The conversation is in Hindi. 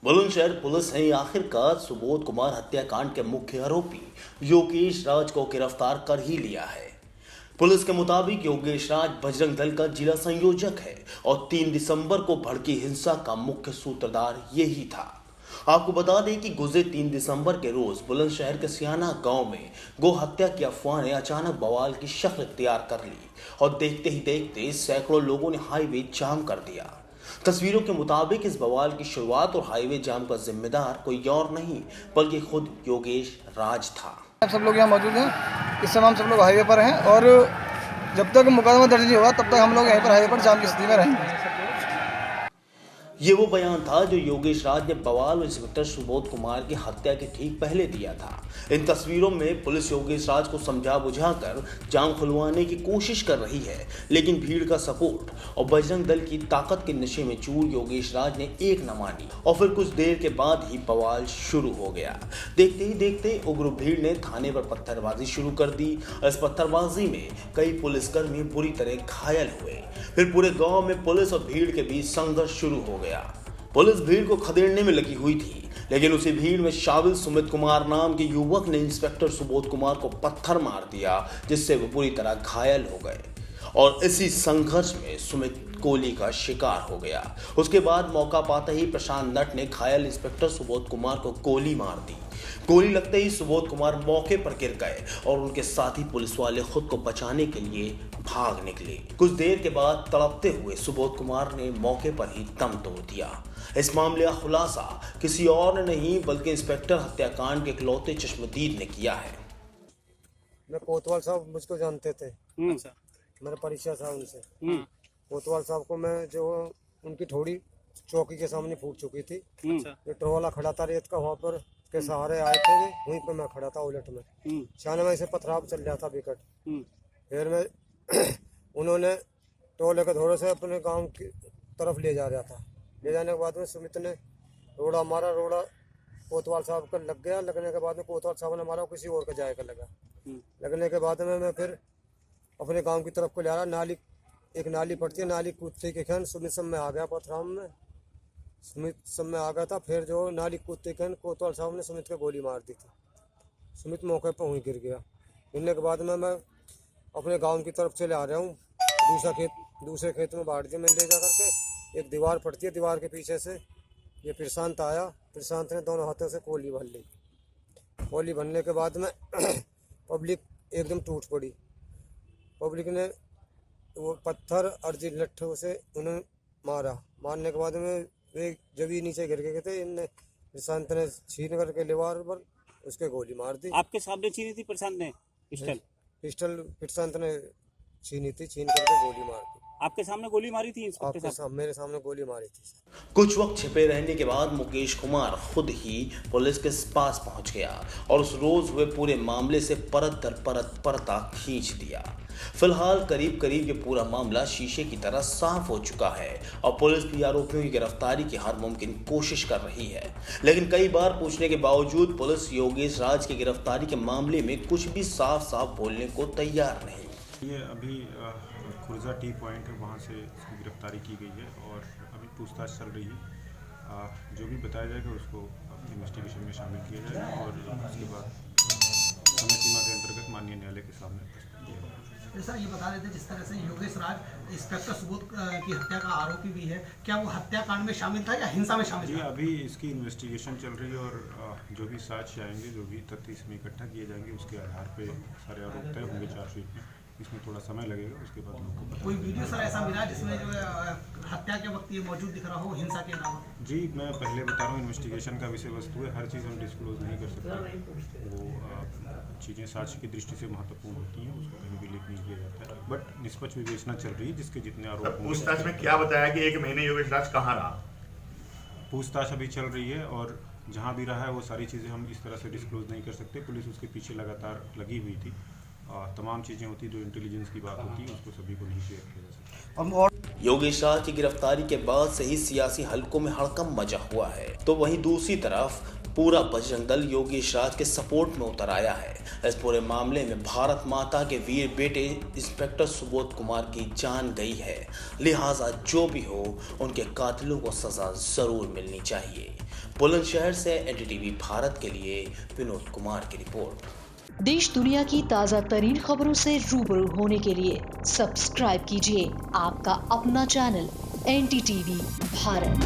बुलंदशहर पुलिस ने आखिरकार सुबोध कुमार हत्याकांड के मुख्य आरोपी योगेश राज को गिरफ्तार कर ही लिया है। पुलिस के मुताबिक योगेश राज बजरंग दल का जिला संयोजक है और 3 दिसंबर को भड़की हिंसा का मुख्य सूत्रधार यही था। आपको बता दें कि गुजरे 3 दिसंबर के रोज बुलंदशहर के सियाना गांव में गौ हत्या की अफवाह ने अचानक बवाल की शक्ल इख्तियार कर ली और देखते ही देखते सैकड़ों लोगों ने हाईवे जाम कर दिया। तस्वीरों के मुताबिक इस बवाल की शुरुआत और हाईवे जाम का जिम्मेदार कोई और नहीं बल्कि खुद योगेश राज था। आप सब लोग यहाँ मौजूद हैं। इस समय हम सब लोग हाईवे पर हैं और जब तक मुकदमा दर्ज नहीं होगा तब तक हम लोग यहीं पर हाईवे पर जाम की स्थिति में रहेंगे। ये वो बयान था जो योगेश राज ने बवाल इंस्पेक्टर सुबोध कुमार की हत्या के ठीक पहले दिया था। इन तस्वीरों में पुलिस योगेश राज को समझा बुझाकर जाम खुलवाने की कोशिश कर रही है, लेकिन भीड़ का सपोर्ट और बजरंग दल की ताकत के नशे में चूर योगेश राज ने एक न मानी और फिर कुछ देर के बाद ही बवाल शुरू हो गया। देखते ही देखते उग्र भीड़ ने थाने पर पत्थरबाजी शुरू कर दी और इस पत्थरबाजी में कई पुलिसकर्मी बुरी तरह घायल हुए। फिर पूरे गाँव में पुलिस और भीड़ के बीच संघर्ष शुरू हो गया। पुलिस भीड़ को खदेड़ने में लगी हुई थी, लेकिन उसी भीड़ में शामिल सुमित कुमार नाम के युवक ने इंस्पेक्टर सुबोध कुमार को पत्थर मार दिया, जिससे वो पूरी तरह घायल हो गए और इसी संघर्ष में सुमित गोली का शिकार हो गया। उसके बाद मौका पाते ही प्रशांत नट ने घायल इंस्पेक्टर सुबोध कुमार को गोली मार दी। गोली लगते ही सुबोध कुमार मौके पर गिर गए और उनके साथी पुलिस वाले खुद को बचाने के लिए भाग निकले। कुछ देर के बाद तड़पते हुए सुबोध कुमार ने मौके पर ही दम तोड़ दिया। इस मामले का खुलासा किसी और ने नहीं बल्कि इंस्पेक्टर हत्याकांड के इकलौते चश्मदीद ने किया है। मैं कोतवाल साहब मुझको जानते थे, मेरा परिचय था उनसे। कोतवाल साहब को मैं जो उनकी थोड़ी चौकी के सामने फूट चुकी थी। ये ट्रोला खड़ा था रेत का, वहाँ पर के सहारे आए थे, वहीं पर मैं खड़ा था उलट में। छियानवे से पथराव चल रहा था विकट। फिर मैं उन्होंने टोले के धोरे से अपने गांव की तरफ ले जा रहा था। ले जाने के बाद में सुमित ने रोड़ा मारा, रोड़ा कोतवाल साहब का लग गया। लगने के बाद में कोतवाल साहब ने मारा, किसी और का जाएगा लगा। लगने के बाद में मैं फिर अपने गांव की तरफ को ले आ रहा। नाली, एक नाली पड़ती है, नाली कूदते के खैन सुमित सब में आ गया। पथराव में सुमित सब में आ गया था। फिर जो नाली कूदते के कोतवाल साहब ने सुमित को गोली मार दी थी। सुमित मौके पर वहीं गिर गया। गिरने के बाद में मैं अपने गांव की तरफ चले आ रहा हूँ। दूसरे खेत में बाढ़ दिया। मैं ले जा करके एक दीवार पड़ती है, दीवार के पीछे से ये प्रशांत आया। प्रशांत ने दोनों हाथों से गोली भर ली। गोली भरने के बाद में पब्लिक एकदम टूट पड़ी। पब्लिक ने वो पत्थर अर्जी लट्ठों से उन्हें मारा। मारने के बाद में वे जब ही नीचे गिर गए थे, इनने प्रशांत ने छीन करके दीवार पर उसके गोली मार दी। आपके सामने छीनी थी प्रशांत ने पिस्टल प्रशांत ने छीनी थी, छीन करके गोली मार दी। आपके सामने गोली मारी थी इंस्पेक्टर साहब? मेरे सामने गोली मारी थी। कुछ वक्त छिपे रहने के बाद मुकेश कुमार खुद ही पुलिस के पास पहुंच गया और उस रोज हुए पूरे मामले से परत दर परत पर्दा खींच दिया। फिलहाल करीब करीब ये पूरा मामला शीशे की तरह साफ हो चुका है और पुलिस भी आरोपियों की गिरफ्तारी की हर मुमकिन कोशिश कर रही है, लेकिन कई बार पूछने के बावजूद पुलिस योगेश राज की गिरफ्तारी के मामले में कुछ भी साफ साफ बोलने को तैयार नहीं। ये अभी खुर्जा टी पॉइंट है, वहाँ से इसकी गिरफ्तारी की गई है और अभी पूछताछ चल रही है। जो भी बताया जाएगा उसको इन्वेस्टिगेशन में शामिल किया जाएगा और उसके बाद समय सीमा के अंतर्गत माननीय न्यायालय के सामने प्रस्तुत किया जाएगा। सर, ये बता रहे थे जिस तरह से योगेश राज इंस्पेक्टर सुबोध की हत्या का आरोपी भी है, क्या वो हत्याकांड में शामिल था या हिंसा में शामिल था? अभी इसकी इन्वेस्टिगेशन चल रही है और जो भी साक्ष्य आएंगे, जो भी तथ्य इसमें इकट्ठा किए जाएंगे, उसके आधार पे सारे आरोप तय होंगे चार्जशीट में। इसमें थोड़ा समय लगेगा, उसके बाद लोगों को कोई वीडियो सर ऐसा मिला जिसमें जो हत्या के वक्त ये मौजूद दिख रहा हो हिंसा के अलावा? जी, मैं पहले बता रहा हूँ, इन्वेस्टिगेशन का विषय वस्तु है, हर चीज़ हम डिस्क्लोज नहीं कर सकते। वो चीज़ें साक्ष्य की दृष्टि से महत्वपूर्ण होती हैं, उसको कहीं भी लीक नहीं किया जाता है। बट निष्पक्ष विवेचना चल रही है, जिसके जितने आरोप। पूछताछ में क्या बताया कि 1 महीने योगेश राज कहाँ रहा? पूछताछ अभी चल रही है और जहाँ भी रहा है वो सारी चीज़ें हम इस तरह से डिस्क्लोज नहीं कर सकते। पुलिस उसके पीछे लगातार लगी हुई थी। तमाम चीज़ें होती जो इंटेलिजेंस की बात होती है उसको सभी को नहीं शेयर किया जा सकता। योगेश राज की गिरफ्तारी के बाद से ही सियासी हलकों में हड़कंप मचा हुआ है, तो वहीं दूसरी तरफ पूरा बजरंग दल योगेश राज के सपोर्ट में उतर आया है। इस पूरे मामले में भारत माता के वीर बेटे इंस्पेक्टर सुबोध कुमार की जान गई है, लिहाजा जो भी हो उनके कातिलों को सजा जरूर मिलनी चाहिए। बुलंदशहर से एनडीटीवी भारत के लिए विनोद कुमार की रिपोर्ट। देश दुनिया की ताज़ा तरीन खबरों से रूबरू होने के लिए सब्सक्राइब कीजिए आपका अपना चैनल एनडीटीवी भारत।